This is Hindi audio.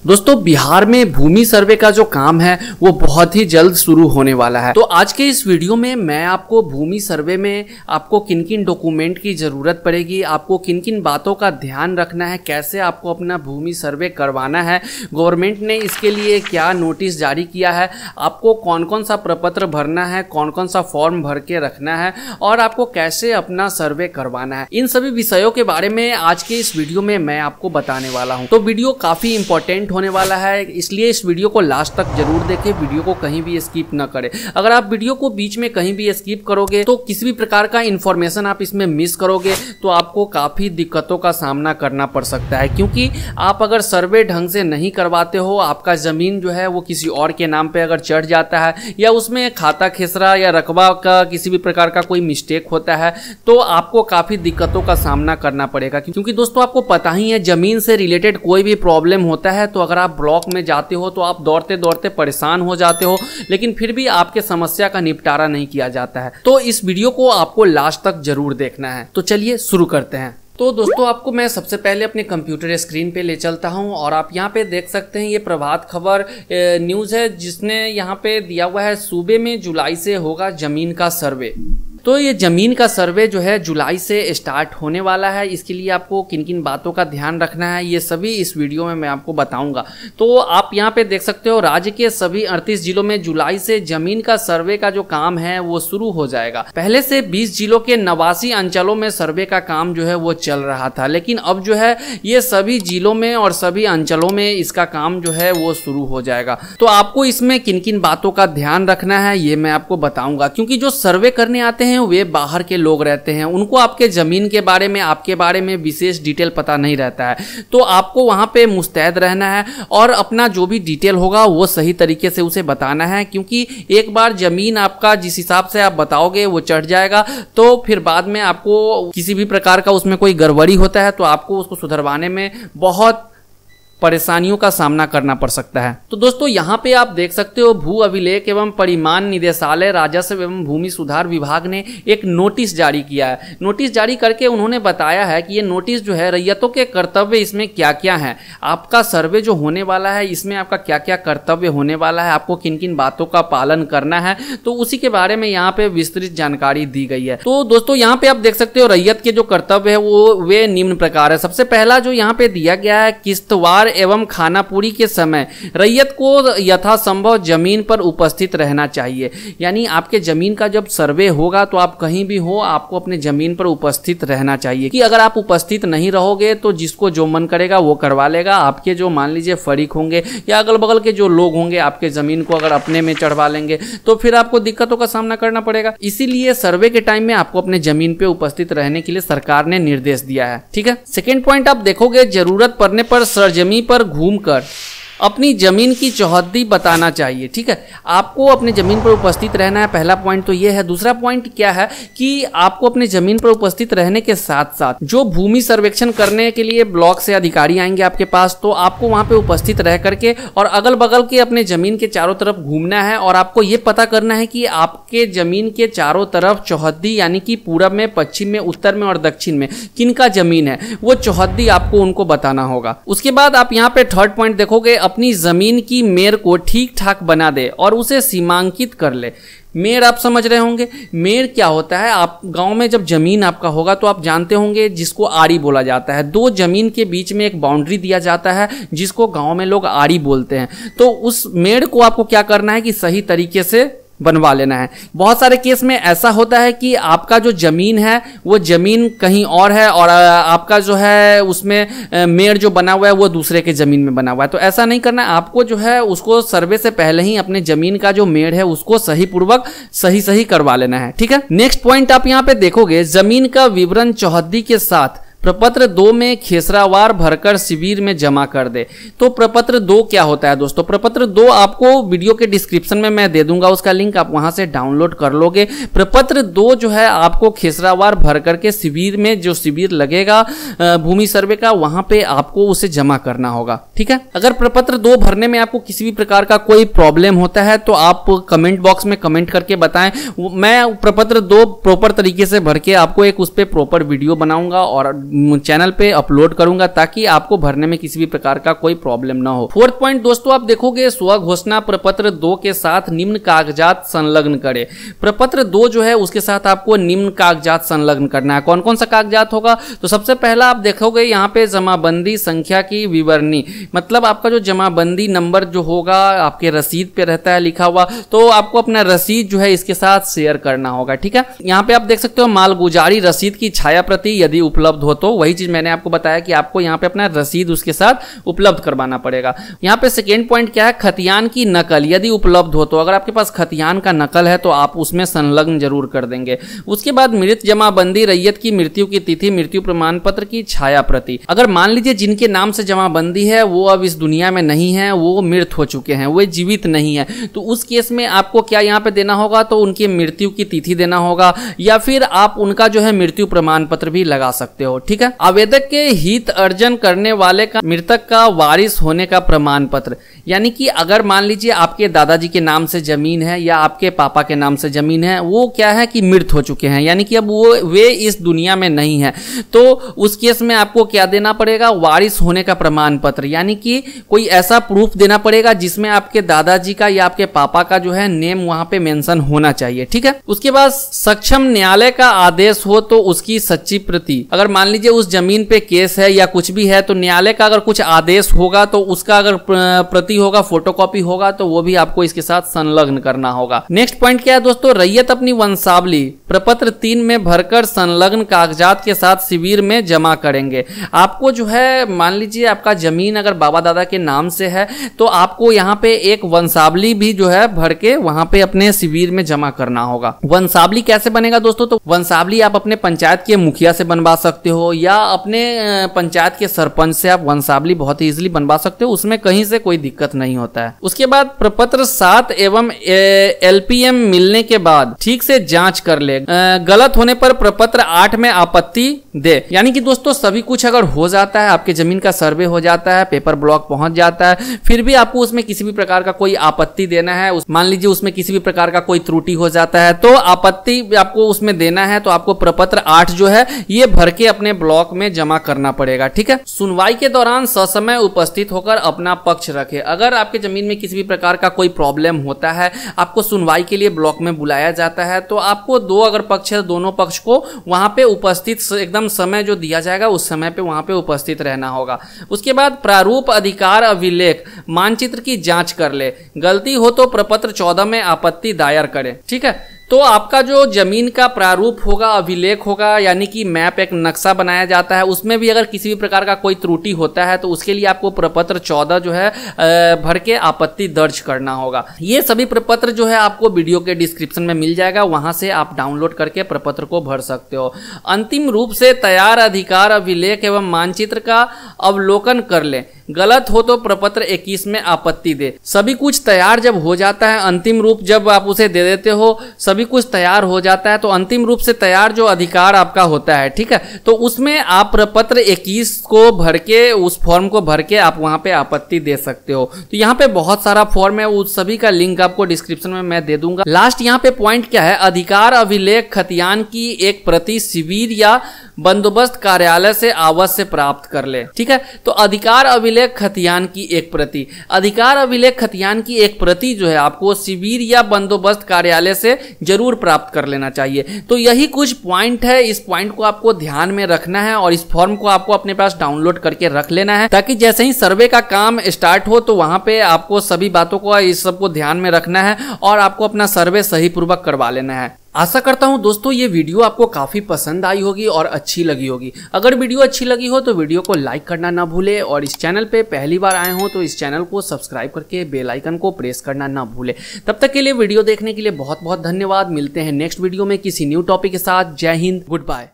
दोस्तों बिहार में भूमि सर्वे का जो काम है वो बहुत ही जल्द शुरू होने वाला है। तो आज के इस वीडियो में मैं आपको भूमि सर्वे में आपको किन किन डॉक्यूमेंट की ज़रूरत पड़ेगी, आपको किन किन बातों का ध्यान रखना है, कैसे आपको अपना भूमि सर्वे करवाना है, गवर्नमेंट ने इसके लिए क्या नोटिस जारी किया है, आपको कौन कौन सा प्रपत्र भरना है, कौन कौन सा फॉर्म भर के रखना है और आपको कैसे अपना सर्वे करवाना है, इन सभी विषयों के बारे में आज के इस वीडियो में मैं आपको बताने वाला हूँ। तो वीडियो काफ़ी इंपॉर्टेंट होने वाला है, इसलिए इस वीडियो को लास्ट तक जरूर देखें, वीडियो को कहीं भी स्किप ना करें। अगर आप वीडियो को बीच में कहीं भी स्किप करोगे तो किसी भी प्रकार का इंफॉर्मेशन आप इसमें मिस करोगे तो आपको काफ़ी दिक्कतों का सामना करना पड़ सकता है, क्योंकि आप अगर सर्वे ढंग से नहीं करवाते हो, आपका ज़मीन जो है वो किसी और के नाम पे अगर चढ़ जाता है या उसमें खाता खेसरा या रकबा का किसी भी प्रकार का कोई मिस्टेक होता है तो आपको काफ़ी दिक्कतों का सामना करना पड़ेगा। क्योंकि दोस्तों आपको पता ही है, ज़मीन से रिलेटेड कोई भी प्रॉब्लम होता है तो अगर आप ब्लॉक में जाते हो तो आप दौड़ते दौड़ते परेशान हो जाते हो, लेकिन फिर भी आपके समस्या का निपटारा नहीं किया जाता है। तो इस वीडियो को आपको लास्ट तक जरूर देखना है। तो चलिए शुरू करते हैं। तो दोस्तों आपको मैं सबसे पहले अपने कंप्यूटर स्क्रीन पे ले चलता हूं और आप यहां पे देख सकते हैं ये प्रभात खबर न्यूज़ है, जिसने यहां पे दिया हुआ है सूबे में जुलाई से होगा जमीन का सर्वे। तो ये ज़मीन का सर्वे जो है जुलाई से स्टार्ट होने वाला है। इसके लिए आपको किन किन बातों का ध्यान रखना है ये सभी इस वीडियो में मैं आपको बताऊंगा। तो आप यहाँ पे देख सकते हो राज्य के सभी 38 जिलों में जुलाई से ज़मीन का सर्वे का जो काम है वो शुरू हो जाएगा। पहले से 20 जिलों के 89 अंचलों में सर्वे का काम जो है वो चल रहा था, लेकिन अब जो है ये सभी जिलों में और सभी अंचलों में इसका काम जो है वो शुरू हो जाएगा। तो आपको इसमें किन किन बातों का ध्यान रखना है ये मैं आपको बताऊंगा, क्योंकि जो सर्वे करने आते हैं वे बाहर के लोग रहते हैं, उनको आपके जमीन के बारे में, आपके बारे में विशेष डिटेल पता नहीं रहता है। तो आपको वहां पे मुस्तैद रहना है और अपना जो भी डिटेल होगा वो सही तरीके से उसे बताना है, क्योंकि एक बार जमीन आपका जिस हिसाब से आप बताओगे वो चढ़ जाएगा तो फिर बाद में आपको किसी भी प्रकार का उसमें कोई गड़बड़ी होता है तो आपको उसको सुधरवाने में बहुत परेशानियों का सामना करना पड़ सकता है। तो दोस्तों यहाँ पे आप देख सकते हो भू अभिलेख एवं परिमाण निदेशालय राजस्व एवं भूमि सुधार विभाग ने एक नोटिस जारी किया है। नोटिस जारी करके उन्होंने बताया है कि ये नोटिस जो है रैयतों के कर्तव्य इसमें क्या क्या है, आपका सर्वे जो होने वाला है इसमें आपका क्या क्या कर्तव्य होने वाला है, आपको किन किन बातों का पालन करना है, तो उसी के बारे में यहाँ पे विस्तृत जानकारी दी गई है। तो दोस्तों यहाँ पे आप देख सकते हो रैयत के जो कर्तव्य है वो वे निम्न प्रकार है। सबसे पहला जो यहाँ पे दिया गया है, किस्तवार एवं खानापूरी के समय रैयत को यथासंभव जमीन पर उपस्थित रहना चाहिए। यानी आपके जमीन का जब सर्वे होगा तो आप कहीं भी हो, आपको अपने जमीन पर उपस्थित रहना चाहिए। कि अगर आप उपस्थित नहीं रहोगे तो जिसको जो मन करेगा वो करवा लेगा। आपके जो मान लीजिए फरीक होंगे या अगल बगल के जो लोग होंगे आपके जमीन को अगर अपने में चढ़वा लेंगे तो फिर आपको दिक्कतों का सामना करना पड़ेगा। इसीलिए सर्वे के टाइम में आपको अपने जमीन पे उपस्थित रहने के लिए सरकार ने निर्देश दिया है। ठीक है। सेकेंड पॉइंट आप देखोगे, जरूरत पड़ने पर सरजमी पर घूमकर अपनी जमीन की चौहद्दी बताना चाहिए। ठीक है, आपको अपने जमीन पर उपस्थित रहना है, पहला पॉइंट तो ये है। दूसरा पॉइंट क्या है कि आपको अपने जमीन पर उपस्थित रहने के साथ साथ जो भूमि सर्वेक्षण करने के लिए ब्लॉक से अधिकारी आएंगे आपके पास, तो आपको वहां पे उपस्थित रह करके और अगल बगल के अपने जमीन के चारों तरफ घूमना है और आपको ये पता करना है कि आपके जमीन के चारों तरफ चौहद्दी यानी कि पूरब में, पश्चिम में, उत्तर में और दक्षिण में किनका जमीन है वो चौहद्दी आपको उनको बताना होगा। उसके बाद आप यहाँ पे थर्ड पॉइंट देखोगे, अपनी जमीन की मेर को ठीक ठाक बना दे और उसे सीमांकित कर ले। मेर आप समझ रहे होंगे, मेर क्या होता है। आप गांव में जब जमीन आपका होगा तो आप जानते होंगे जिसको आड़ी बोला जाता है। दो जमीन के बीच में एक बाउंड्री दिया जाता है जिसको गांव में लोग आड़ी बोलते हैं। तो उस मेर को आपको क्या करना है कि सही तरीके से बनवा लेना है। बहुत सारे केस में ऐसा होता है कि आपका जो जमीन है वो जमीन कहीं और है और आपका जो है उसमें मेड़ जो बना हुआ है वो दूसरे के जमीन में बना हुआ है। तो ऐसा नहीं करना है, आपको जो है उसको सर्वे से पहले ही अपने जमीन का जो मेड़ है उसको सही पूर्वक सही करवा लेना है। ठीक है। नेक्स्ट पॉइंट आप यहाँ पे देखोगे, जमीन का विवरण चौहद्दी के साथ प्रपत्र 2 में खेसरावार भरकर शिविर में जमा कर दे। तो प्रपत्र 2 क्या होता है दोस्तों? प्रपत्र 2 आपको वीडियो के डिस्क्रिप्शन में मैं दे दूंगा, उसका लिंक आप वहां से डाउनलोड कर लोगे। प्रपत्र 2 जो है आपको खेसरावार भरकर के शिविर में, जो शिविर लगेगा भूमि सर्वे का, वहां पे आपको उसे जमा करना होगा। ठीक है। अगर प्रपत्र 2 भरने में आपको किसी भी प्रकार का कोई प्रॉब्लम होता है तो आप कमेंट बॉक्स में कमेंट करके बताएं। मैं प्रपत्र 2 प्रॉपर तरीके से भर के आपको एक उस पर प्रॉपर वीडियो बनाऊंगा और चैनल पे अपलोड करूंगा ताकि आपको भरने में किसी भी प्रकार का कोई प्रॉब्लम ना हो। फोर्थ पॉइंट दोस्तों आप देखोगे, स्व घोषणा प्रपत्र 2 के साथ निम्न कागजात संलग्न करें। प्रपत्र 2 जो है उसके साथ आपको निम्न कागजात संलग्न करना है। कौन कौन सा कागजात होगा? तो सबसे पहला आप देखोगे यहाँ पे जमाबंदी संख्या की विवरणी, मतलब आपका जो जमाबंदी नंबर जो होगा आपके रसीद पे रहता है लिखा हुआ, तो आपको अपना रसीद जो है इसके साथ शेयर करना होगा। ठीक है, यहाँ पे आप देख सकते हो मालगुजारी रसीद की छाया प्रति यदि उपलब्ध हो, तो वही चीज मैंने आपको बताया कि आपको यहाँ पे अपना रसीद उसके साथ उपलब्ध करवाना पड़ेगा। यहाँ पे सेकेंड पॉइंट क्या है, खतियान की नकल यदि उपलब्ध हो, तो अगर आपके पास खतियान का नकल है तो आप उसमें संलग्न जरूर कर देंगे। उसके बाद मृत जमाबंदी रैयत की मृत्यु की तिथि, मृत्यु प्रमाण पत्र की छाया प्रति। अगर मान लीजिए जिनके नाम से जमाबंदी है वो अब इस दुनिया में नहीं है, वो मृत हो चुके हैं, वो जीवित नहीं है, तो उस केस में आपको क्या यहाँ पे देना होगा, तो उनकी मृत्यु की तिथि देना होगा, या फिर आप उनका जो है मृत्यु प्रमाण पत्र भी लगा सकते हो। ठीक है, आवेदक के हित अर्जन करने वाले का मृतक का वारिस होने का प्रमाण पत्र, यानी कि अगर मान लीजिए आपके दादाजी के नाम से जमीन है या आपके पापा के नाम से जमीन है, वो क्या है कि मृत हो चुके हैं, यानी कि अब वे इस दुनिया में नहीं है, तो उस केस में आपको क्या देना पड़ेगा, वारिस होने का प्रमाण पत्र, यानी कि कोई ऐसा प्रूफ देना पड़ेगा जिसमें आपके दादाजी का या आपके पापा का जो है नेम वहां पे मेंशन होना चाहिए। ठीक है, उसके बाद सक्षम न्यायालय का आदेश हो तो उसकी सच्ची प्रति, अगर मान लीजिए उस जमीन पे केस है या कुछ भी है, तो न्यायालय का अगर कुछ आदेश होगा तो उसका अगर प्रति होगा, फोटोकॉपी होगा, तो वो भी आपको इसके साथ संलग्न करना होगा। नेक्स्ट पॉइंट क्या है दोस्तों, रैयत अपनी वंशावली प्रपत्र 3 में भरकर संलग्न कागजात के साथ शिविर में जमा करेंगे। आपको जो है मान लीजिए आपका जमीन अगर बाबा दादा के नाम से है, तो आपको यहाँ पे एक वंशावली भी जो है भर के वहां पे अपने शिविर में जमा करना होगा। वंशावली कैसे बनेगा दोस्तों, तो वंशावली आप अपने पंचायत के मुखिया से बनवा सकते हो या अपने पंचायत के सरपंच से आप वंशावली बहुत ही इजीली बनवा सकते हो, उसमें कहीं से कोई दिक्कत नहीं होता है। उसके बाद प्रपत्र 7 एवं LPM मिलने के बाद ठीक से जांच कर ले, गलत होने पर प्रपत्र 8 में आपत्ति दे। यानी कि दोस्तों सभी कुछ अगर हो जाता है, आपके जमीन का सर्वे हो जाता है, पेपर ब्लॉक पहुंच जाता है, फिर भी आपको उसमें किसी भी प्रकार का कोई आपत्ति देना है, मान लीजिए उसमें किसी भी प्रकार का कोई त्रुटि हो जाता है, तो आपत्ति आपको उसमें देना है, तो आपको प्रपत्र 8 जो है ये भर के अपने ब्लॉक में जमा करना पड़ेगा। ठीक है, सुनवाई के दौरान ससमय उपस्थित होकर अपना पक्ष रखे। अगर आपके जमीन में किसी भी प्रकार का कोई प्रॉब्लम होता है, आपको सुनवाई के लिए ब्लॉक में बुलाया जाता है, तो आपको दो अगर पक्ष है, दोनों पक्ष को वहां पे उपस्थित एकदम समय जो दिया जाएगा उस समय पे वहां पे उपस्थित रहना होगा। उसके बाद प्रारूप अधिकार अभिलेख मानचित्र की जांच कर ले, गलती हो तो प्रपत्र 14 में आपत्ति दायर करें। ठीक है, तो आपका जो जमीन का प्रारूप होगा, अभिलेख होगा, यानी कि मैप एक नक्शा बनाया जाता है, उसमें भी अगर किसी भी प्रकार का कोई त्रुटि होता है तो उसके लिए आपको प्रपत्र 14 जो है भर के आपत्ति दर्ज करना होगा। ये सभी प्रपत्र जो है आपको वीडियो के डिस्क्रिप्शन में मिल जाएगा, वहां से आप डाउनलोड करके प्रपत्र को भर सकते हो। अंतिम रूप से तैयार अधिकार अभिलेख एवं मानचित्र का अवलोकन कर ले, गलत हो तो प्रपत्र 21 में आपत्ति दे। सभी कुछ तैयार जब हो जाता है, अंतिम रूप जब आप उसे दे देते हो, सभी कुछ तैयार हो जाता है, तो अंतिम रूप से तैयार जो अधिकार आपका होता है, ठीक है, तो उसमें आप प्रपत्र 21 को भर के, उस फॉर्म को भर के आप वहां पे आपत्ति दे सकते हो। तो यहाँ पे बहुत सारा फॉर्म है, उस सभी का लिंक आपको डिस्क्रिप्शन में मैं दे दूंगा। लास्ट यहाँ पे पॉइंट क्या है, अधिकार अभिलेख खतियान की एक प्रति शिविर या बंदोबस्त कार्यालय से अवश्य प्राप्त कर ले। ठीक है, तो अधिकार अभिलेख खतियान की एक प्रति, अधिकार अभिलेख खतियान की एक प्रति जो है आपको शिविर या बंदोबस्त कार्यालय से जरूर प्राप्त कर लेना चाहिए। तो यही कुछ पॉइंट है, इस पॉइंट को आपको ध्यान में रखना है और इस फॉर्म को आपको अपने पास डाउनलोड करके रख लेना है, ताकि जैसे ही सर्वे का काम स्टार्ट हो तो वहां पे आपको सभी बातों को, इस सबको ध्यान में रखना है और आपको अपना सर्वे सही पूर्वक करवा लेना है। आशा करता हूं दोस्तों ये वीडियो आपको काफी पसंद आई होगी और अच्छी लगी होगी। अगर वीडियो अच्छी लगी हो तो वीडियो को लाइक करना ना भूले और इस चैनल पे पहली बार आए हो तो इस चैनल को सब्सक्राइब करके बेल आइकन को प्रेस करना ना भूले। तब तक के लिए वीडियो देखने के लिए बहुत बहुत धन्यवाद। मिलते हैं नेक्स्ट वीडियो में किसी न्यू टॉपिक के साथ। जय हिंद, गुड बाय।